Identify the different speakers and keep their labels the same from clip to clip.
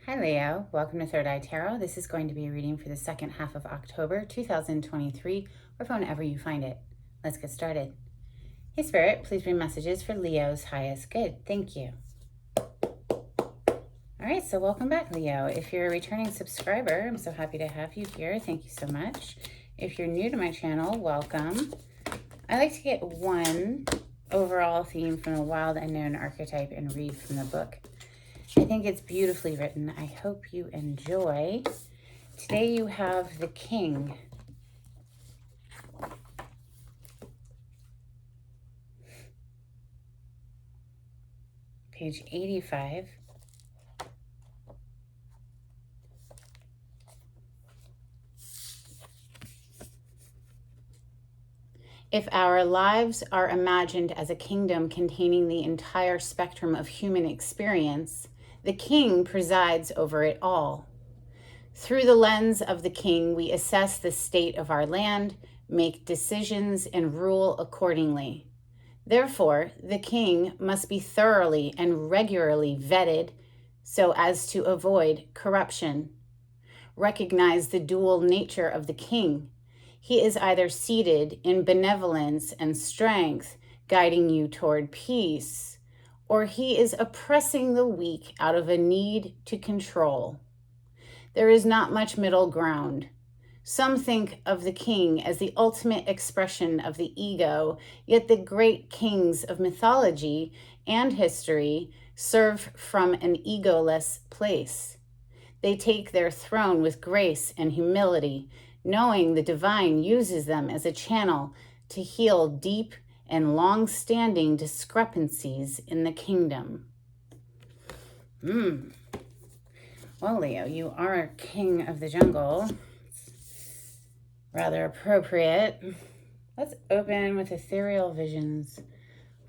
Speaker 1: Hi Leo, welcome to Third Eye Tarot. This is going to be a reading for the second half of October 2023, or whenever you find it. Let's get started. Hey Spirit, please bring messages for Leo's highest good. Thank you. All right, so welcome back, Leo. If you're a returning subscriber, I'm so happy to have you here. Thank you so much. If you're new to my channel, welcome. I like to get one overall theme from a wild unknown archetype and read from the book. I think it's beautifully written. I hope you enjoy. Today you have the King. Page 85. If our lives are imagined as a kingdom containing the entire spectrum of human experience, the King presides over it all. Through the lens of the King, we assess the state of our land, make decisions, and rule accordingly. Therefore, the King must be thoroughly and regularly vetted so as to avoid corruption. Recognize the dual nature of the King. He is either seated in benevolence and strength, guiding you toward peace, or he is oppressing the weak out of a need to control. There is not much middle ground. Some think of the King as the ultimate expression of the ego, yet the great kings of mythology and history serve from an egoless place. They take their throne with grace and humility, knowing the divine uses them as a channel to heal deep and long-standing discrepancies in the kingdom. Well, Leo, you are king of the jungle. It's rather appropriate. Let's open with ethereal visions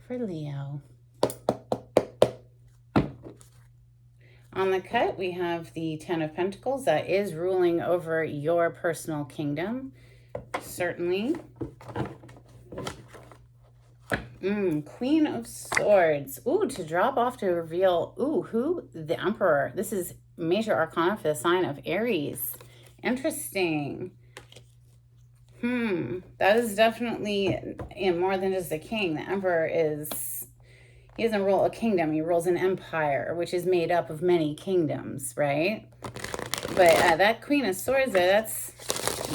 Speaker 1: for Leo. On the cut, we have the Ten of Pentacles that is ruling over your personal kingdom. Certainly. Queen of Swords. Ooh, to drop off to reveal, who? The Emperor. This is major arcana for the sign of Aries. Interesting. That is definitely more than just a king. The Emperor he doesn't rule a kingdom. He rules an empire, which is made up of many kingdoms, right? But that Queen of Swords there, that's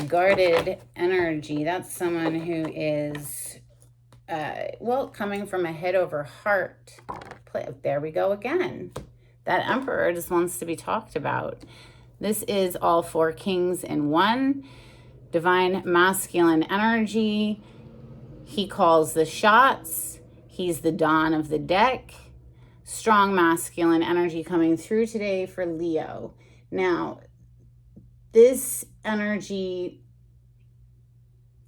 Speaker 1: guarded energy. That's someone who is, coming from a head over heart. There we go again. That Emperor just wants to be talked about. This is all four kings in one. Divine masculine energy. He calls the shots. He's the Don of the deck. Strong masculine energy coming through today for Leo. Now, this energy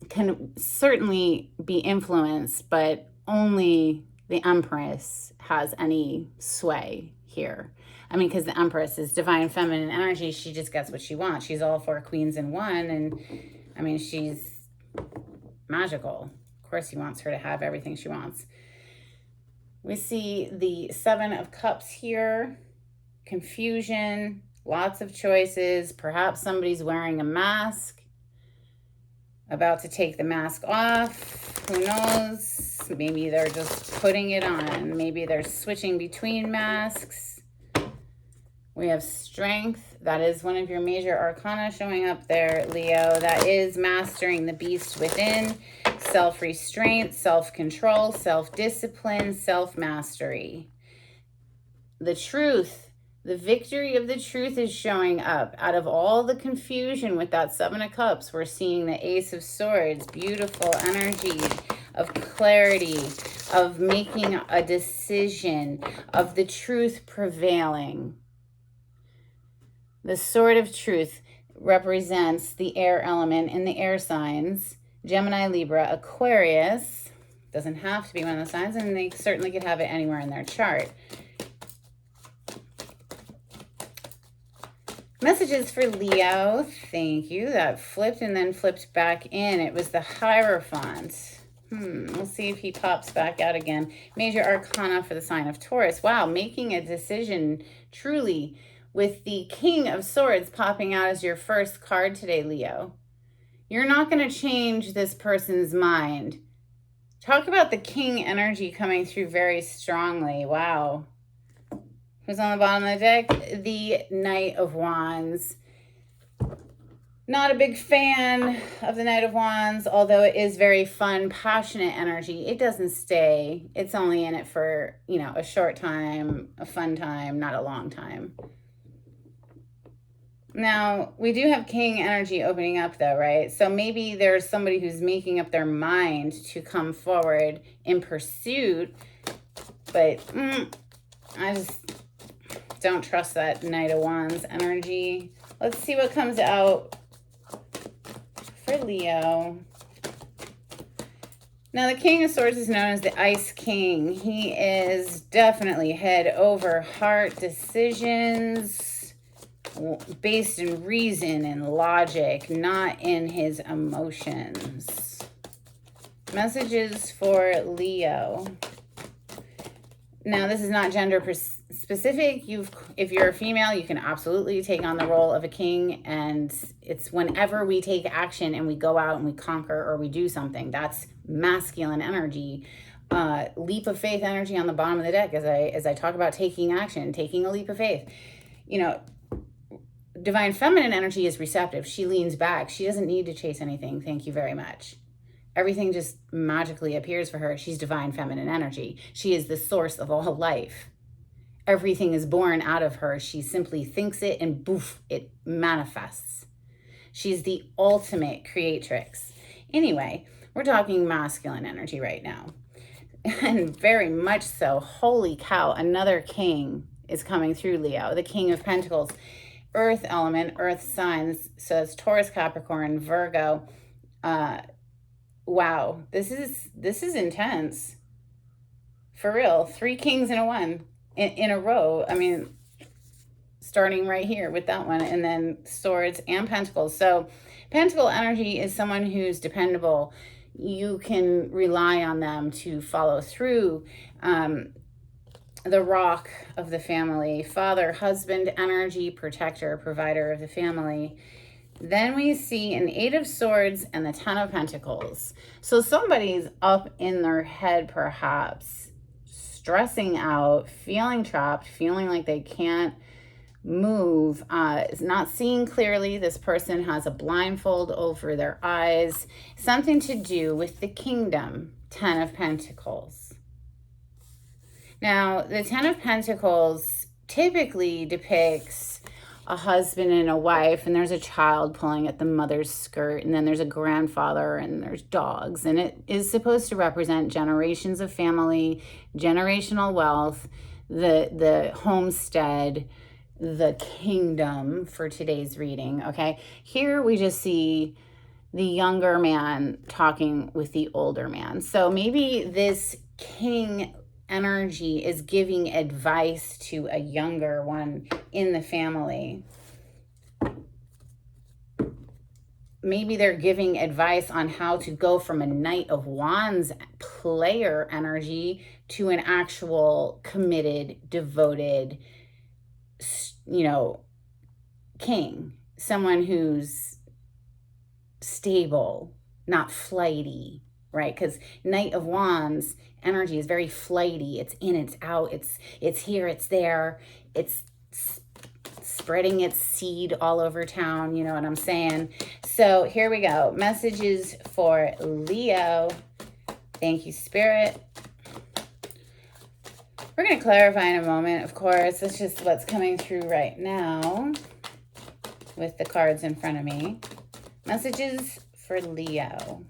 Speaker 1: can certainly be influenced, but only the Empress has any sway here. I mean, because the Empress is divine feminine energy. She just gets what she wants. She's all four queens in one. And I mean, she's magical. Of course, he wants her to have everything she wants. We see the Seven of Cups here. Confusion, lots of choices. Perhaps somebody's wearing a mask, about to take the mask off. Who knows? Maybe they're just putting it on. Maybe they're switching between masks. We have Strength. That is one of your major arcana showing up there, Leo. That is mastering the beast within. Self-restraint, self-control, self-discipline, self-mastery. The Truth. The victory of the truth is showing up. Out of all the confusion with that Seven of Cups, we're seeing the Ace of Swords. Beautiful energy of clarity, of making a decision, of the truth prevailing. The Sword of Truth represents the air element in the air signs. Gemini, Libra, Aquarius. Doesn't have to be one of the signs, and they certainly could have it anywhere in their chart. Messages for Leo. Thank you. That flipped and then flipped back in. It was the Hierophant. We'll see if he pops back out again. Major Arcana for the sign of Taurus. Wow, making a decision truly with the King of Swords popping out as your first card today, Leo. You're not going to change this person's mind. Talk about the King energy coming through very strongly. Wow. Who's on the bottom of the deck? The Knight of Wands. Not a big fan of the Knight of Wands, although it is very fun, passionate energy. It doesn't stay. It's only in it for, a short time, a fun time, not a long time. Now, we do have King energy opening up though, right? So maybe there's somebody who's making up their mind to come forward in pursuit, but I just don't trust that Knight of Wands energy. Let's see what comes out for Leo. Now, the King of Swords is known as the Ice King. He is definitely head over heart decisions based in reason and logic, not in his emotions. Messages for Leo. Now, this is not gender specific. If you're a female, you can absolutely take on the role of a king, and it's whenever we take action and we go out and we conquer or we do something. That's masculine energy. Leap of faith energy on the bottom of the deck as I talk about taking action, taking a leap of faith. Divine feminine energy is receptive. She leans back. She doesn't need to chase anything. Thank you very much. Everything just magically appears for her. She's divine feminine energy. She is the source of all life. Everything is born out of her. She simply thinks it and boof, it manifests. She's the ultimate creatrix. Anyway, we're talking masculine energy right now. And very much so. Holy cow, another king is coming through Leo, the King of Pentacles. Earth element, earth signs, so it's Taurus, Capricorn, Virgo. Wow, this is intense. For real, 3 kings in a row. I mean, starting right here with that one, and then swords and pentacles. So pentacle energy is someone who's dependable. You can rely on them to follow through. The rock of the family, father, husband energy, protector, provider of the family. Then we see an 8 of Swords and the 10 of Pentacles. So somebody's up in their head, perhaps stressing out, feeling trapped, feeling like they can't move, not seeing clearly. This person has a blindfold over their eyes. Something to do with the kingdom, 10 of Pentacles. Now, the 10 of Pentacles typically depicts a husband and a wife, and there's a child pulling at the mother's skirt, and then there's a grandfather, and there's dogs, and it is supposed to represent generations of family, generational wealth, the homestead, the kingdom for today's reading, okay? Here we just see the younger man talking with the older man. So maybe this king energy is giving advice to a younger one in the family. Maybe they're giving advice on how to go from a Knight of Wands player energy to an actual committed, devoted, king. Someone who's stable, not flighty, right? Because Knight of Wands energy is very flighty. It's in, it's out, it's here, it's there. It's spreading its seed all over town, you know what I'm saying? So here we go. Messages for Leo. Thank you, Spirit. We're going to clarify in a moment, of course. It's just what's coming through right now with the cards in front of me. Messages for Leo.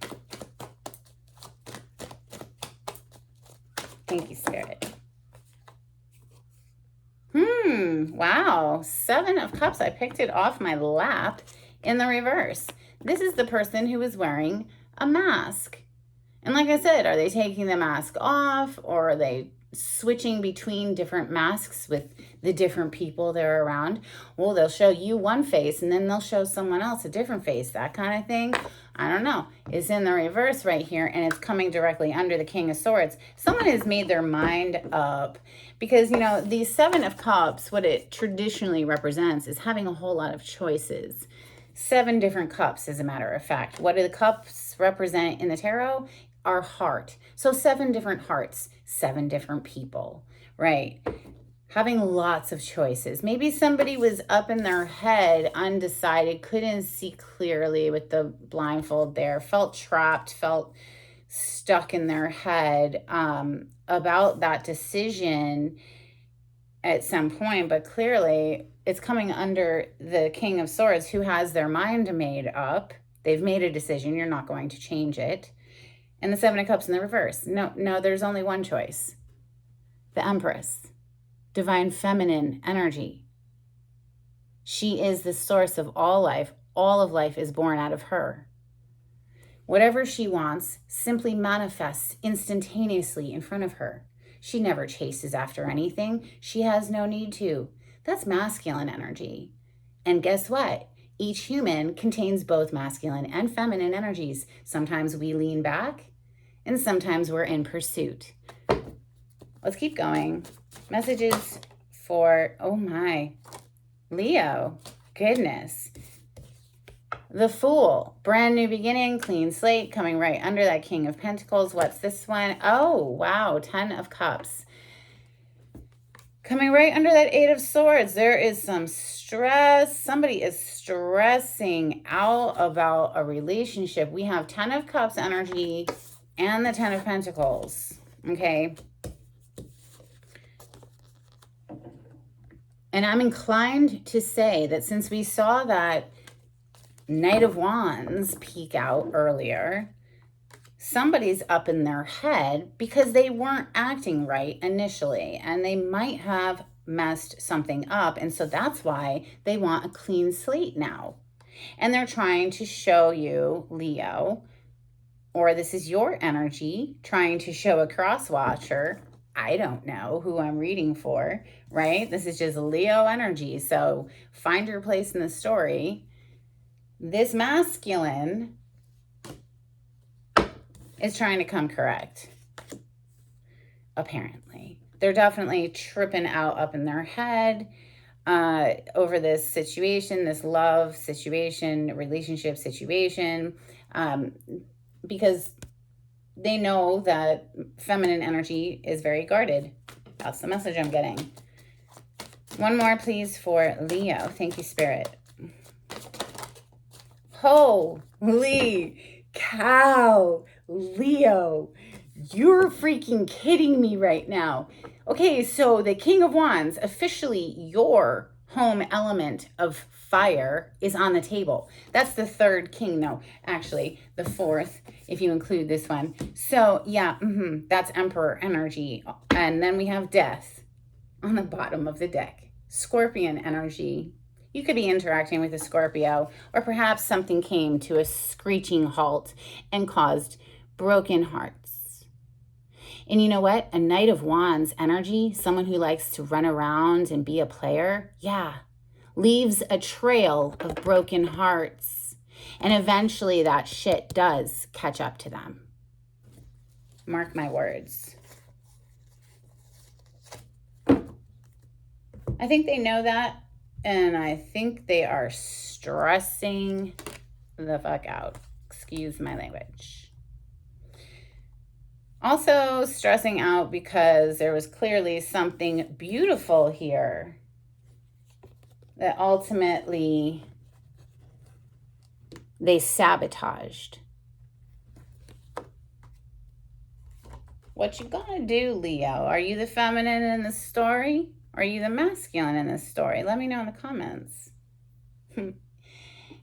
Speaker 1: Thank you, Spirit. Wow. 7 of Cups. I picked it off my lap in the reverse. This is the person who is wearing a mask. And like I said, are they taking the mask off, or are they switching between different masks with the different people they're around. Well, they'll show you one face and then they'll show someone else a different face, that kind of thing. I don't know. It's in the reverse right here, and it's coming directly under the King of Swords. Someone has made their mind up because, you know, the Seven of Cups, what it traditionally represents is having a whole lot of choices. 7 different cups, as a matter of fact. What do the cups represent in the tarot? Our heart. So 7 different hearts, 7 different people, right? Having lots of choices. Maybe somebody was up in their head, undecided, couldn't see clearly with the blindfold there, felt trapped, felt stuck in their head about that decision at some point, but clearly it's coming under the King of Swords, who has their mind made up. They've made a decision. You're not going to change it. And the 7 of Cups in the reverse. No, there's only one choice. The Empress. Divine feminine energy. She is the source of all life. All of life is born out of her. Whatever she wants simply manifests instantaneously in front of her. She never chases after anything. She has no need to. That's masculine energy. And guess what? Each human contains both masculine and feminine energies. Sometimes we lean back, and sometimes we're in pursuit. Let's keep going. Messages for, oh my, Leo. Goodness. The Fool. Brand new beginning, clean slate, coming right under that King of Pentacles. What's this one? Oh, wow, 10 of Cups. Coming right under that 8 of Swords. There is some stress. Somebody is stressing out about a relationship. We have 10 of Cups energy and the 10 of Pentacles, okay? And I'm inclined to say that since we saw that Knight of Wands peek out earlier, somebody's up in their head because they weren't acting right initially, and they might have messed something up, and so that's why they want a clean slate now. And they're trying to show you, Leo, or this is your energy trying to show a cross watcher. I don't know who I'm reading for, right? This is just Leo energy. So find your place in the story. This masculine is trying to come correct, apparently. They're definitely tripping out up in their head over this situation, this love situation, relationship situation, because they know that feminine energy is very guarded. That's the message I'm getting. One more, please, for Leo. Thank you, Spirit. Holy cow, Leo. You're freaking kidding me right now. Okay, so the King of Wands, officially your home element of fire, is on the table. That's the 3rd king. No, actually the 4th, if you include this one. So yeah, that's Emperor energy. And then we have Death on the bottom of the deck. Scorpion energy. You could be interacting with a Scorpio, or perhaps something came to a screeching halt and caused broken hearts. And you know what? A Knight of Wands energy, someone who likes to run around and be a player, yeah, leaves a trail of broken hearts. And eventually that shit does catch up to them. Mark my words. I think they know that. And I think they are stressing the fuck out. Excuse my language. Also stressing out because there was clearly something beautiful here that ultimately they sabotaged. What you gonna do, Leo? Are you the feminine in the story? Are you the masculine in this story? Let me know in the comments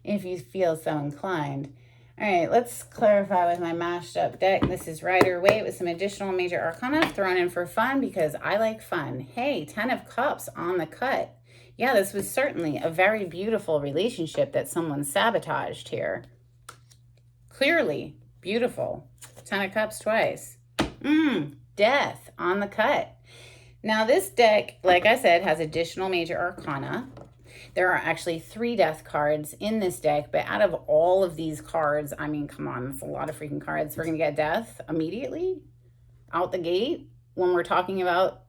Speaker 1: if you feel so inclined. All right, let's clarify with my mashed up deck. This is Rider-Waite with some additional major arcana thrown in for fun because I like fun. Hey, 10 of Cups on the cut. Yeah, this was certainly a very beautiful relationship that someone sabotaged here. Clearly beautiful. 10 of Cups twice. Death on the cut. Now this deck, like I said, has additional major arcana. There are actually 3 death cards in this deck, but out of all of these cards, I mean, come on, it's a lot of freaking cards. We're going to get death immediately out the gate when we're talking about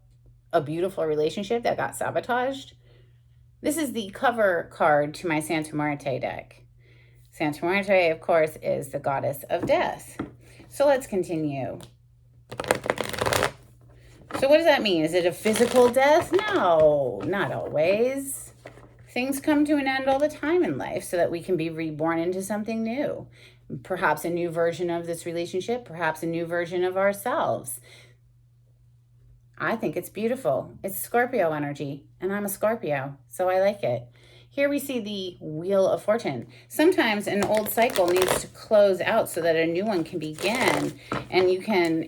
Speaker 1: a beautiful relationship that got sabotaged. This is the cover card to my Santa Muerte deck. Santa Muerte, of course, is the goddess of death. So let's continue. So what does that mean? Is it a physical death? No, not always. Things come to an end all the time in life so that we can be reborn into something new. Perhaps a new version of this relationship, perhaps a new version of ourselves. I think it's beautiful. It's Scorpio energy, and I'm a Scorpio, so I like it. Here we see the Wheel of Fortune. Sometimes an old cycle needs to close out so that a new one can begin, and you can,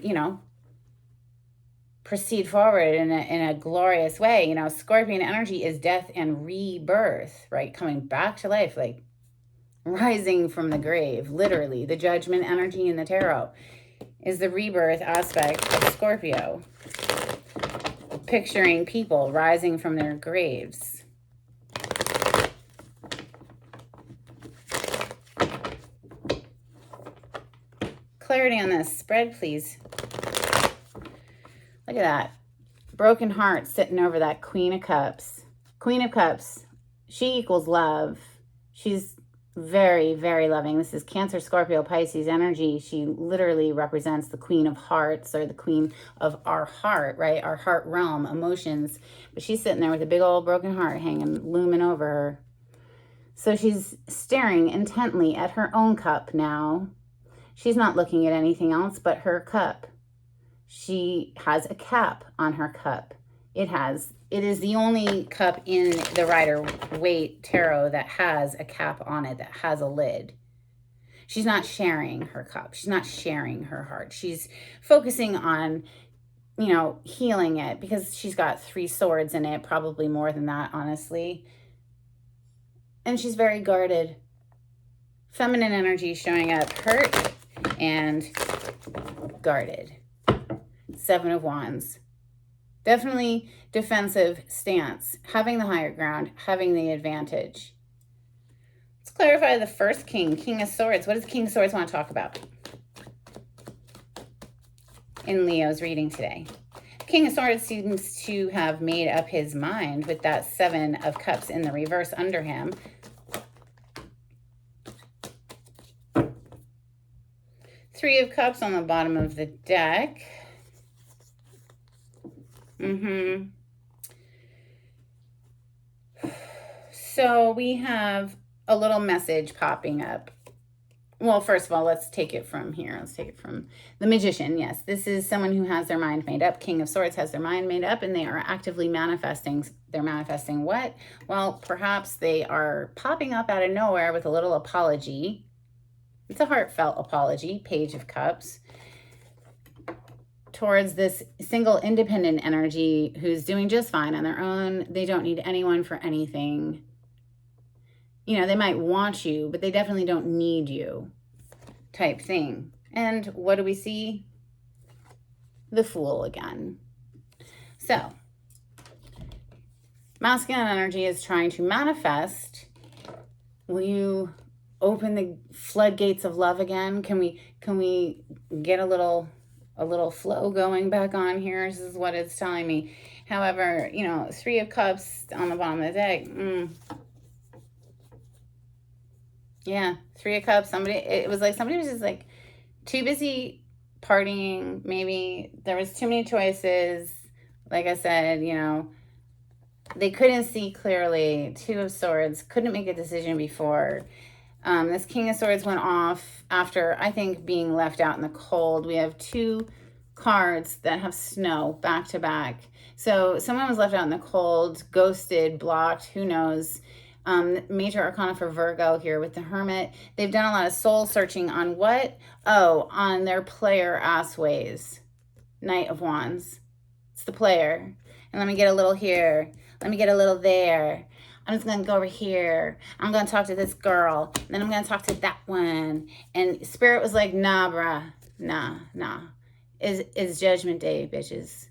Speaker 1: proceed forward in a glorious way. Scorpion energy is death and rebirth, right? Coming back to life, like rising from the grave, literally. The Judgment energy in the tarot is the rebirth aspect of Scorpio. Picturing people rising from their graves. Clarity on this spread, please. Look at that. Broken heart sitting over that Queen of Cups. Queen of Cups, she equals love. She's very, very loving. This is Cancer, Scorpio, Pisces energy. She literally represents the Queen of Hearts, or the Queen of our heart, right? Our heart realm, emotions. But she's sitting there with a big old broken heart hanging, looming over her. So she's staring intently at her own cup now. She's not looking at anything else but her cup. She has a cap on her cup. It is the only cup in the Rider-Waite Tarot that has a cap on it, that has a lid. She's not sharing her cup. She's not sharing her heart. She's focusing on, healing it, because she's got 3 swords in it, probably more than that, honestly. And she's very guarded. Feminine energy showing up, hurt and guarded. 7 of Wands. Definitely defensive stance, having the higher ground, having the advantage. Let's clarify the first king, King of Swords. What does King of Swords want to talk about in Leo's reading today? King of Swords seems to have made up his mind with that 7 of Cups in the reverse under him. Three of Cups on the bottom of the deck. So we have a little message popping up. Well, first of all, let's take it from here. Let's take it from the Magician. Yes, this is someone who has their mind made up. King of Swords has their mind made up, and they are actively manifesting. They're manifesting what? Well, perhaps they are popping up out of nowhere with a little apology. It's a heartfelt apology, Page of Cups, towards this single independent energy who's doing just fine on their own. They don't need anyone for anything. They might want you, but they definitely don't need you, type thing. And what do we see? The Fool again. So, masculine energy is trying to manifest. Will you open the floodgates of love again? Can we get a little flow going back on here? This is what it's telling me. However, 3 of Cups on the bottom of the deck. Yeah, 3 of Cups. It was like somebody was just like too busy partying. Maybe there was too many choices. Like I said, they couldn't see clearly. 2 of Swords, couldn't make a decision before. This King of Swords went off after, I think, being left out in the cold. We have 2 cards that have snow back to back. So someone was left out in the cold, ghosted, blocked, who knows. Major Arcana for Virgo here with the Hermit. They've done a lot of soul searching on what? Oh, on their player ass ways. Knight of Wands. It's the player. And let me get a little here. Let me get a little there. I'm just going to go over here. I'm going to talk to this girl. And then I'm going to talk to that one. And Spirit was like, nah, bruh. Nah. It's Judgment Day, bitches.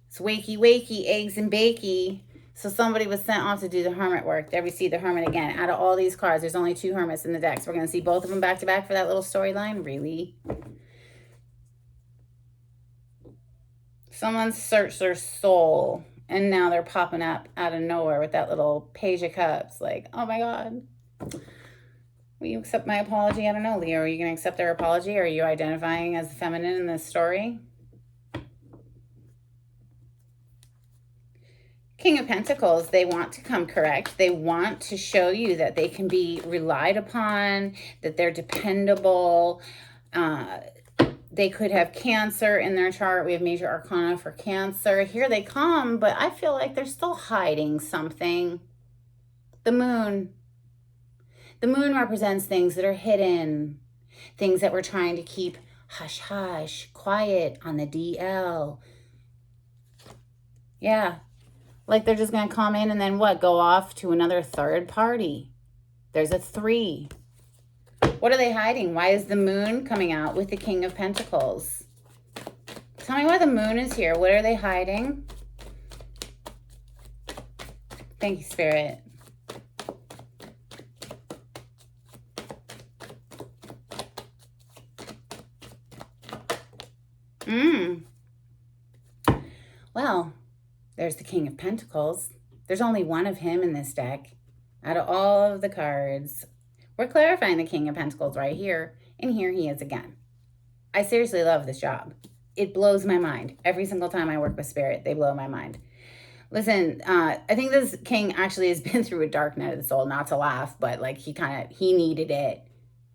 Speaker 1: It's It's wakey, wakey, eggs and bakey. So somebody was sent off to do the hermit work. There we see the hermit again. Out of all these cards, there's only 2 hermits in the deck. So we're going to see both of them back to back for that little storyline. Really? Someone searched their soul, and now they're popping up out of nowhere with that little Page of Cups. Like, oh my God. Will you accept my apology? I don't know, Leo. Are you going to accept their apology? Are you identifying as feminine in this story? King of Pentacles, they want to come correct. They want to show you that they can be relied upon, that they're dependable. They could have Cancer in their chart. We have major arcana for Cancer. Here they come, but I feel like they're still hiding something. The Moon. The Moon represents things that are hidden, things that we're trying to keep hush, hush, quiet on the DL. Yeah. Like they're just going to come in and then what? Go off to another third party. There's a 3. What are they hiding? Why is the Moon coming out with the King of Pentacles? Tell me why the Moon is here. What are they hiding? Thank you, Spirit. Well, there's the King of Pentacles. There's only one of him in this deck. Out of all of the cards, we're clarifying the King of Pentacles right here. And here he is again. I seriously love this job. It blows my mind. Every single time I work with Spirit, they blow my mind. Listen, I think this king actually has been through a dark night of the soul. Not to laugh, but like he needed it.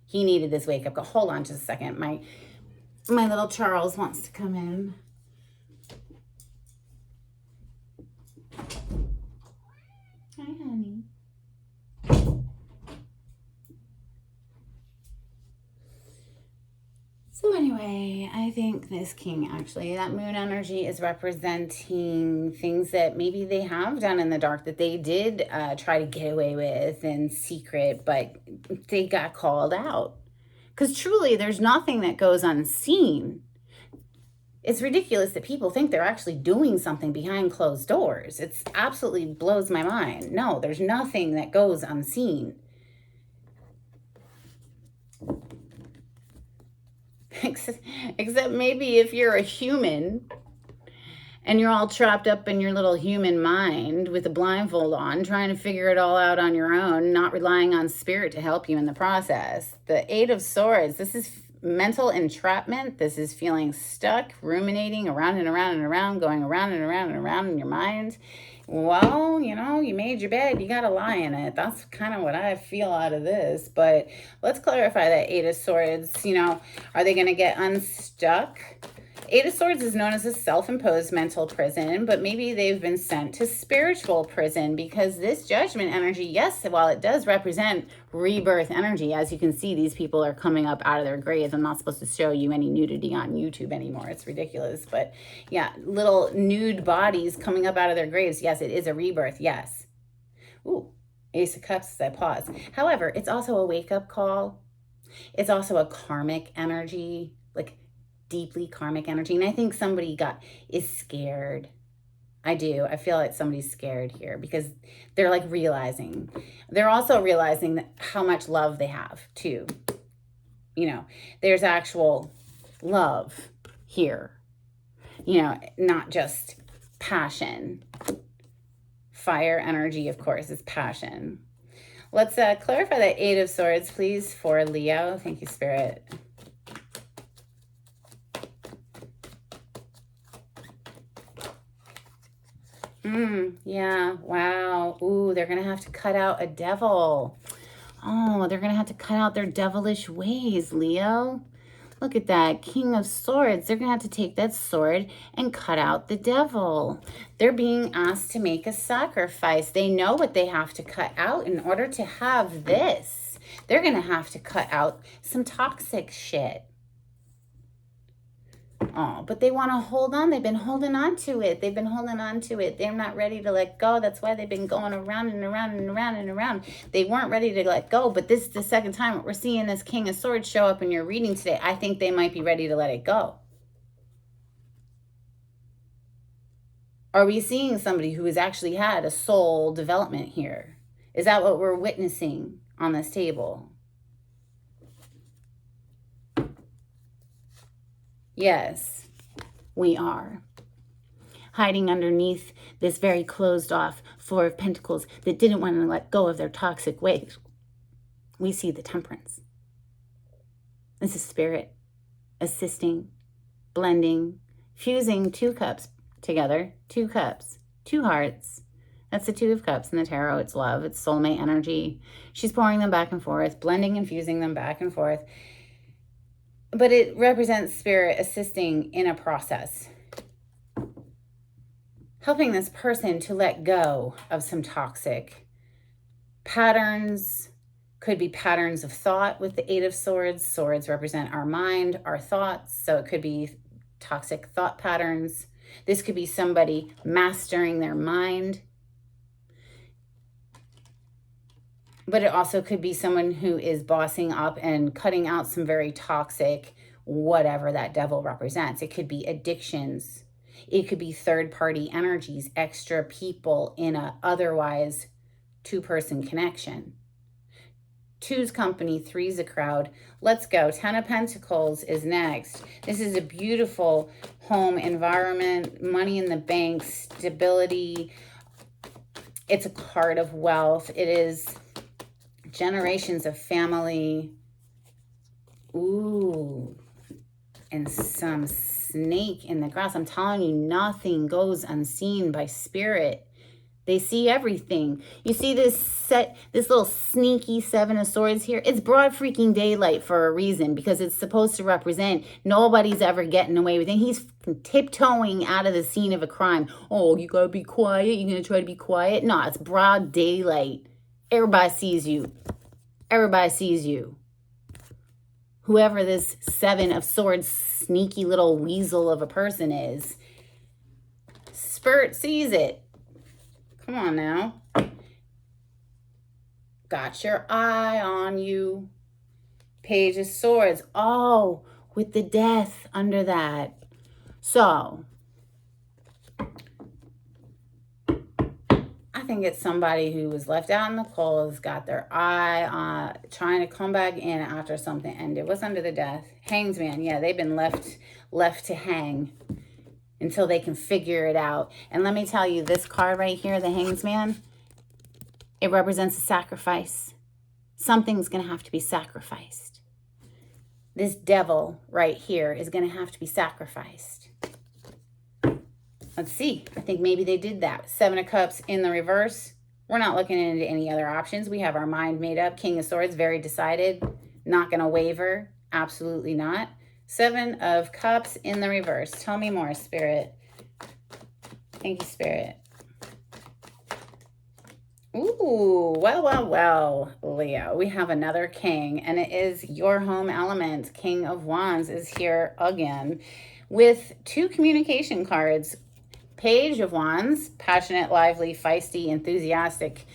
Speaker 1: He needed this wake up call. Hold on just a second. My little Charles wants to come in. Hi, honey. So anyway, I think this king actually, that Moon energy is representing things that maybe they have done in the dark that they did try to get away with in secret, but they got called out. Because truly, there's nothing that goes unseen. It's ridiculous that people think they're actually doing something behind closed doors. It's absolutely blows my mind. No, there's nothing that goes unseen. Except maybe if you're a human and you're all trapped up in your little human mind with a blindfold on, trying to figure it all out on your own, not relying on Spirit to help you in the process. The 8 of Swords, this is mental entrapment. This is feeling stuck, ruminating around and around and around, going around and around and around in your mind. Well, you know, you made your bed, you got to lie in it. That's kind of what I feel out of this. But let's clarify that 8 of Swords. You know, are they going to get unstuck? 8 of Swords is known as a self-imposed mental prison, but maybe they've been sent to spiritual prison because this Judgment energy, yes, while it does represent rebirth energy, as you can see, these people are coming up out of their graves. I'm not supposed to show you any nudity on YouTube anymore. It's ridiculous. But yeah, little nude bodies coming up out of their graves. Yes, it is a rebirth. Yes. Ooh, Ace of Cups as I pause. However, it's also a wake-up call. It's also a karmic energy, like deeply karmic energy. And I think somebody is scared. I do. I feel like somebody's scared here because they're like realizing. They're also realizing that how much love they have too. You know, there's actual love here. You know, not just passion. Fire energy, of course, is passion. Let's clarify that 8 of Swords, please, for Leo. Thank you, Spirit. Yeah, wow. Ooh, they're going to have to cut out a devil. Oh, they're going to have to cut out their devilish ways, Leo. Look at that, King of Swords. They're going to have to take that sword and cut out the devil. They're being asked to make a sacrifice. They know what they have to cut out in order to have this. They're going to have to cut out some toxic shit. Oh, but they want to hold on. They've been holding on to it. They've been holding on to it. They're not ready to let go. That's why they've been going around and around and around and around. They weren't ready to let go, but this is the second time we're seeing this King of Swords show up in your reading today. I think they might be ready to let it go. Are we seeing somebody who has actually had a soul development here? Is that what we're witnessing on this table? Yes, we are. Hiding underneath this very closed off Four of Pentacles that didn't want to let go of their toxic ways, we see the Temperance. This is Spirit assisting, blending, fusing 2 cups together, 2 cups, 2 hearts. That's the 2 of Cups in the tarot. It's love, it's soulmate energy. She's pouring them back and forth, blending and fusing them back and forth. But it represents Spirit assisting in a process, helping this person to let go of some toxic patterns. Could be patterns of thought with the 8 of Swords. Swords represent our mind, our thoughts. So it could be toxic thought patterns. This could be somebody mastering their mind. But it also could be someone who is bossing up and cutting out some very toxic, whatever that devil represents. It could be addictions. It could be third-party energies, extra people in a otherwise 2-person connection. 2's company, 3's a crowd. Let's go. 10 of Pentacles is next. This is a beautiful home environment, money in the bank, stability. It's a card of wealth. It is generations of family. Ooh, and some snake in the grass. I'm telling you, nothing goes unseen by Spirit. They see everything. You see this little sneaky 7 of Swords here? It's broad freaking daylight for a reason, because it's supposed to represent nobody's ever getting away with it. He's tiptoeing out of the scene of a crime. Oh, you gotta be quiet? You're gonna try to be quiet? No, it's broad daylight. Everybody sees you. Everybody sees you. Whoever this 7 of Swords sneaky little weasel of a person is, Spirit sees it. Come on now. Got your eye on you. Page of Swords. Oh, with the Death under that. So, I think it's somebody who was left out in the cold, has got their eye on trying to come back in after something ended. What's under the Death? Hangsman. Yeah, they've been left to hang until they can figure it out. And let me tell you, this card right here, the Hangsman, it represents a sacrifice. Something's going to have to be sacrificed. This devil right here is going to have to be sacrificed. Let's see. I think maybe they did that. 7 of Cups in the reverse. We're not looking into any other options. We have our mind made up. King of Swords, very decided. Not going to waver. Absolutely not. 7 of Cups in the reverse. Tell me more, Spirit. Thank you, Spirit. Ooh, well, Leo. We have another king, and it is your home element. King of Wands is here again with 2 communication cards. Page of Wands, passionate, lively, feisty, enthusiastic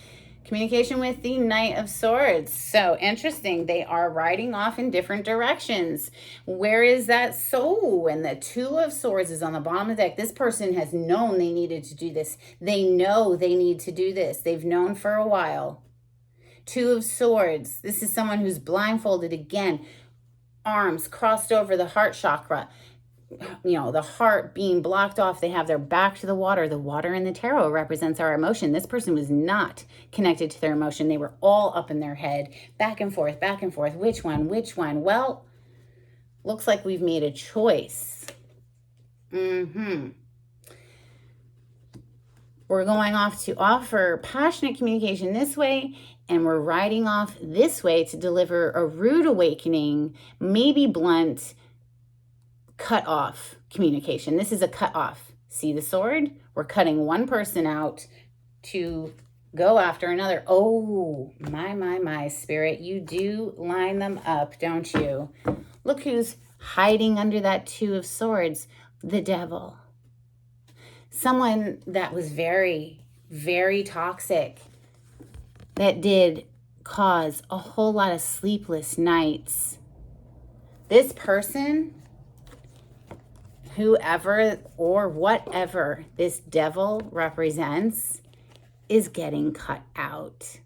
Speaker 1: communication with the Knight of Swords. So interesting. They are riding off in different directions. Where is that soul? And the 2 of Swords is on the bottom of the deck. This person has known they needed to do this. They know they need to do this. They've known for a while. 2 of Swords. This is someone who's blindfolded again. Arms crossed over the heart chakra. You know, the heart being blocked off. They have their back to the water. The water in the tarot represents our emotion. This person was not connected to their emotion. They were all up in their head, back and forth, back and forth. Which one? Which one? Well, looks like we've made a choice. We're going off to offer passionate communication this way, and we're riding off this way to deliver a rude awakening, maybe blunt, cut off communication. This is a cut off. See the sword? We're cutting one person out to go after another. Oh, my, Spirit. You do line them up, don't you? Look who's hiding under that 2 of Swords. The devil. Someone that was very, very toxic. That did cause a whole lot of sleepless nights. This person whoever or whatever this devil represents is getting cut out.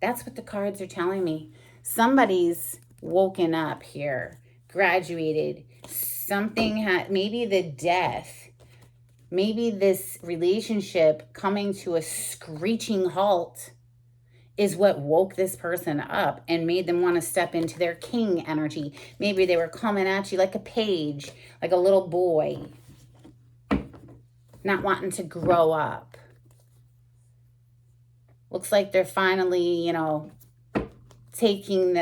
Speaker 1: That's what the cards are telling me. Somebody's woken up here, graduated. Something had, maybe the death, maybe this relationship coming to a screeching halt is what woke this person up and made them want to step into their king energy. Maybe they were coming at you like a page, like a little boy, not wanting to grow up. Looks like they're finally, taking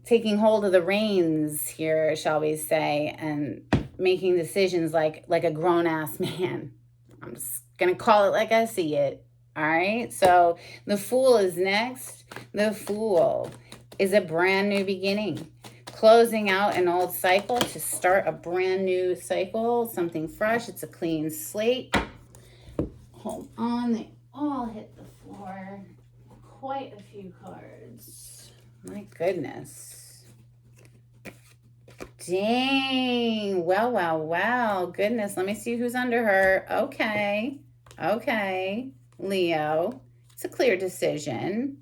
Speaker 1: taking hold of the reins here, shall we say, and making decisions like a grown-ass man. I'm just going to call it like I see it. All right? So the Fool is next. The Fool is a brand new beginning. Closing out an old cycle to start a brand new cycle, something fresh. It's a clean slate. Hold on. They all hit the floor. Quite a few cards. My goodness. Dang. Wow. Goodness. Let me see who's under her. Okay. Leo. It's a clear decision.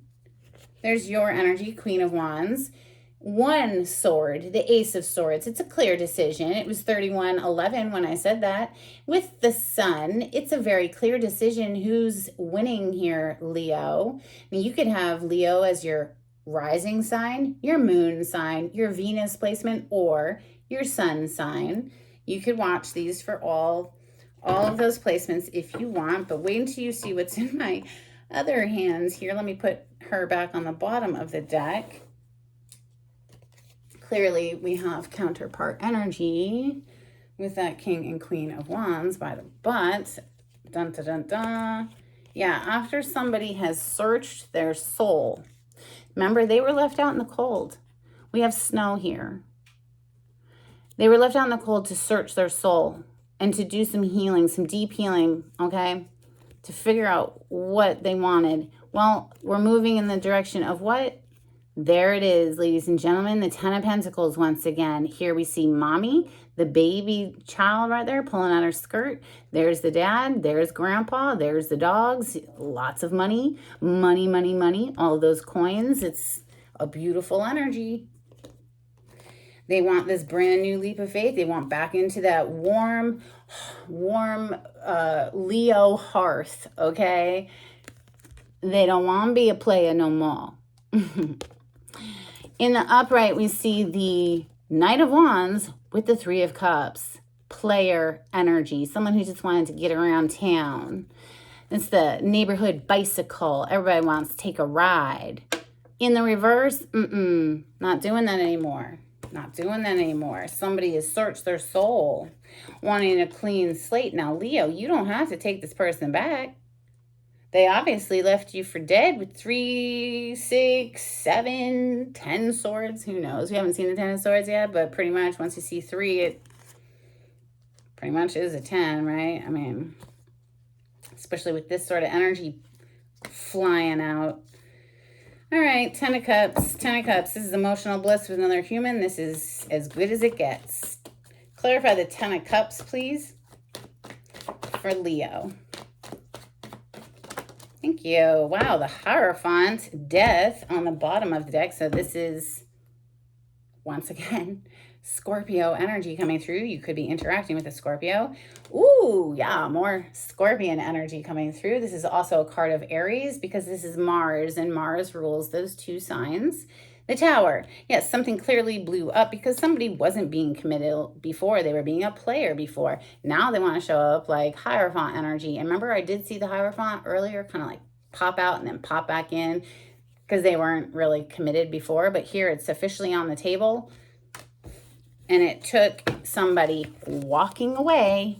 Speaker 1: There's your energy, Queen of Wands. One sword, the Ace of Swords. It's a clear decision. It was 31-11 when I said that. With the Sun, it's a very clear decision who's winning here, Leo. I mean, you could have Leo as your rising sign, your moon sign, your Venus placement, or your sun sign. You could watch these for all of those placements if you want, but wait until you see what's in my other hands here. Let me put her back on the bottom of the deck. Clearly, we have counterpart energy with that King and Queen of Wands by the butt. Dun, dun, dun, dun. Yeah, after somebody has searched their soul. Remember, they were left out in the cold. We have snow here. They were left out in the cold to search their soul and to do some healing, some deep healing, okay? To figure out what they wanted. Well, we're moving in the direction of what? There it is, ladies and gentlemen, the Ten of Pentacles once again. Here we see mommy, the baby child right there pulling out her skirt. There's the dad, there's grandpa, there's the dogs, lots of money, money, all of those coins. It's a beautiful energy. They want this brand new leap of faith. They want back into that warm Leo hearth, okay? They don't want to be a player no more. In the upright, we see the Knight of Wands with the Three of Cups. Player energy. Someone who just wanted to get around town. It's the neighborhood bicycle. Everybody wants to take a ride. In the reverse, not doing that anymore. Not doing that anymore. Somebody has searched their soul, wanting a clean slate. Now, Leo, you don't have to take this person back. They obviously left you for dead with 3, 6, 7, 10 swords. Who knows? We haven't seen the 10 of swords yet, but pretty much once you see 3, it pretty much is a 10, right? I mean, especially with this sort of energy flying out. All right, 10 of Cups. 10 of Cups. This is emotional bliss with another human. This is as good as it gets. Clarify the 10 of Cups, please, for Leo. Thank you. Wow, the Hierophant, death on the bottom of the deck. So this is, once again, Scorpio energy coming through. You could be interacting with a Scorpio. Ooh, yeah, more Scorpion energy coming through. This is also a card of Aries because this is Mars, and Mars rules those two signs. The Tower. Yes, something clearly blew up because somebody wasn't being committed before. They were being a player before. Now they want to show up like Hierophant energy. And remember, I did see the Hierophant earlier kind of like pop out and then pop back in because they weren't really committed before. But here it's officially on the table. And it took somebody walking away.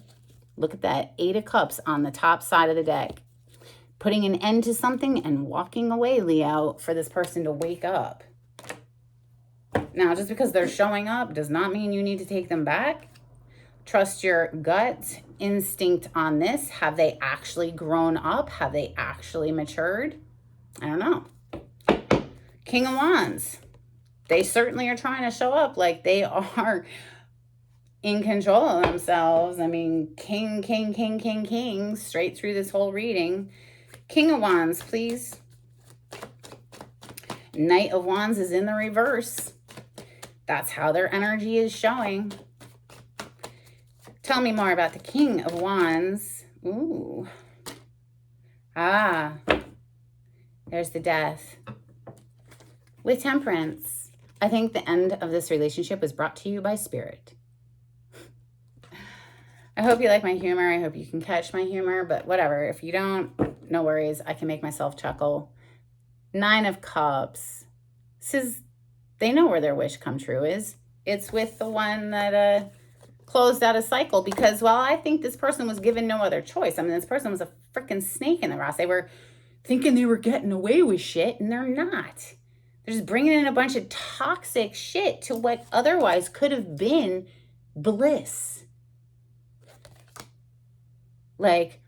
Speaker 1: Look at that 8 of Cups on the top side of the deck. Putting an end to something and walking away, Leo, for this person to wake up. Now, just because they're showing up does not mean you need to take them back. Trust your gut instinct on this. Have they actually grown up? Have they actually matured? I don't know. King of Wands. they certainly are trying to show up like they are in control of themselves. I mean, king, king, king, king, king, straight through this whole reading. King of Wands, please. Knight of Wands is in the reverse. That's how their energy is showing. Tell me more about the King of Wands. Ooh. Ah. There's the Death. With Temperance. I think the end of this relationship was brought to you by Spirit. I hope you like my humor. I hope you can catch my humor, but whatever. If you don't, no worries. I can make myself chuckle. 9 of Cups. This is, they know where their wish come true is. It's with the one that closed out a cycle, because while I think this person was given no other choice, I mean, this person was a freaking snake in the grass. They were thinking they were getting away with shit, and they're not. They're just bringing in a bunch of toxic shit to what otherwise could have been bliss. Like,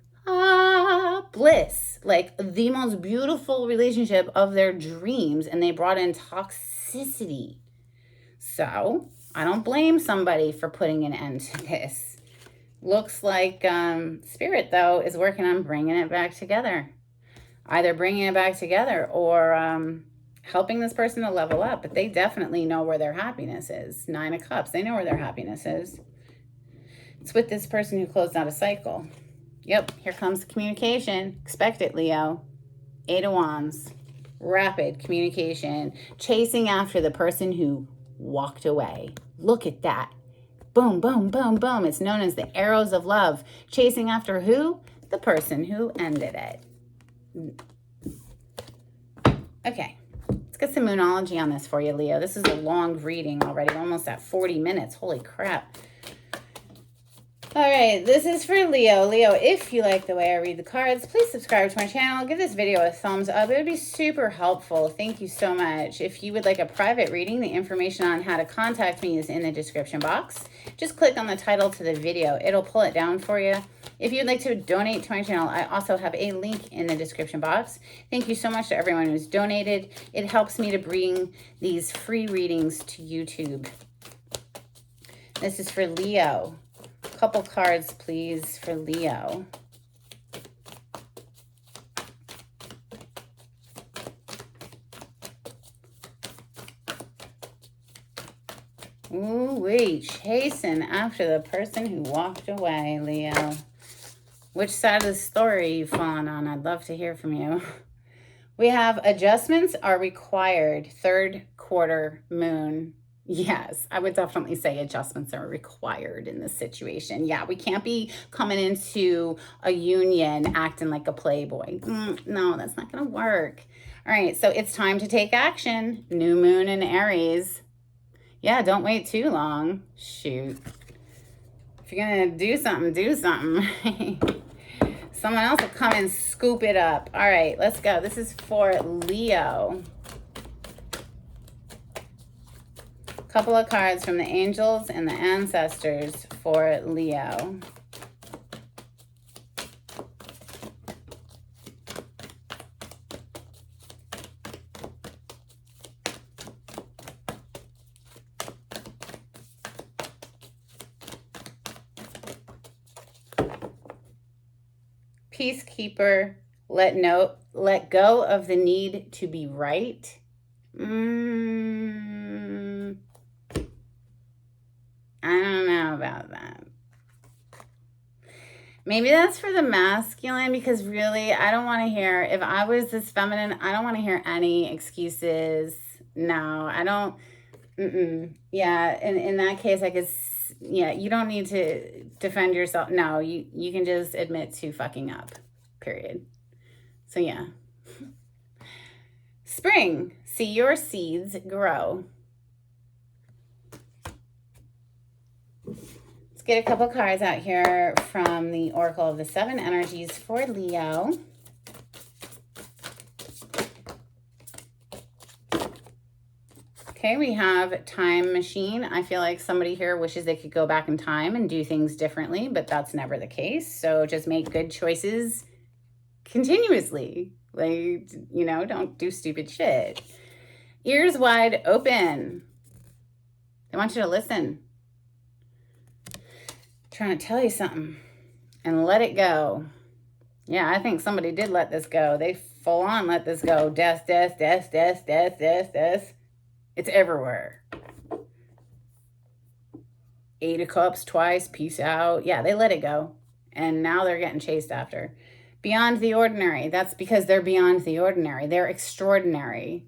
Speaker 1: bliss. Like the most beautiful relationship of their dreams, and they brought in toxicity. So I don't blame somebody for putting an end to this. Looks like Spirit, though, is working on bringing it back together. Either bringing it back together or helping this person to level up. But they definitely know where their happiness is. 9 of Cups. They know where their happiness is. It's with this person who closed out a cycle. Yep, here comes the communication. Expect it, Leo. 8 of Wands. Rapid communication. Chasing after the person who walked away. Look at that. Boom, boom, boom, boom. It's known as the arrows of love. Chasing after who? The person who ended it. Okay, let's get some Moonology on this for you, Leo. This is a long reading already. We're almost at 40 minutes. Holy crap. All right, this is for Leo. Leo, if you like the way I read the cards, please subscribe to my channel. Give this video a thumbs up. It would be super helpful. Thank you so much. If you would like a private reading, the information on how to contact me is in the description box. Just click on the title to the video. It'll pull it down for you. If you'd like to donate to my channel, I also have a link in the description box. Thank you so much to everyone who's donated. It helps me to bring these free readings to YouTube. This is for Leo. Couple cards, please, for Leo. Ooh, wait, chasing after the person who walked away, Leo. Which side of the story are you falling on? I'd love to hear from you. We have adjustments are required. 3rd quarter moon. Yes, I would definitely say adjustments are required in this situation. Yeah, we can't be coming into a union acting like a playboy. No, that's not going to work. All right, so it's time to take action. New moon in Aries. Yeah, don't wait too long. Shoot. If you're going to do something, do something. Someone else will come and scoop it up. All right, let's go. This is for Leo. Couple of cards from the angels and the ancestors for Leo. Peacekeeper, let go of the need to be right. I don't know about that. Maybe that's for the masculine, because really, I don't want to hear, if I was this feminine, I don't want to hear any excuses. No, I don't. Yeah, in that case, I could, yeah, you don't need to defend yourself. No, you can just admit to fucking up, period. So yeah. Spring, see your seeds grow. Let's get a couple cards out here from the Oracle of the 7 Energies for Leo. Okay, we have Time Machine. I feel like somebody here wishes they could go back in time and do things differently, but that's never the case. So just make good choices continuously. Like, you know, don't do stupid shit. Ears wide open. They want you to listen. Trying to tell you something and let it go. Yeah, I think somebody did let this go. They full on let this go. Death, death, death, death, death, death, death. It's everywhere. 8 of Cups twice. Peace out. Yeah, they let it go. And now they're getting chased after. Beyond the ordinary. That's because they're beyond the ordinary. They're extraordinary.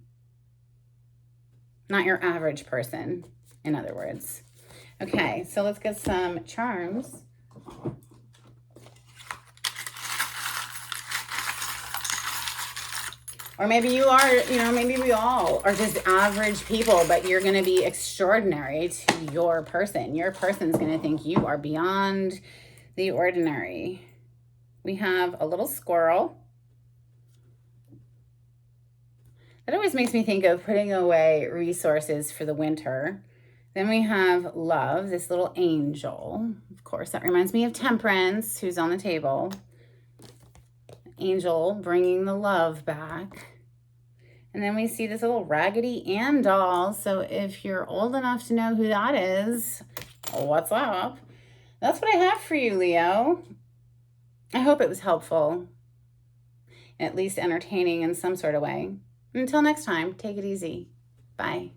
Speaker 1: Not your average person, in other words. Okay, so let's get some charms. Or maybe you are, maybe we all are just average people, but you're going to be extraordinary to your person. Your person's going to think you are beyond the ordinary. We have a little squirrel. That always makes me think of putting away resources for the winter. Then we have love, this little angel. Of course, that reminds me of Temperance, who's on the table. Angel bringing the love back. And then we see this little Raggedy Ann doll. So if you're old enough to know who that is, what's up? That's what I have for you, Leo. I hope it was helpful, at least entertaining in some sort of way. Until next time, take it easy. Bye.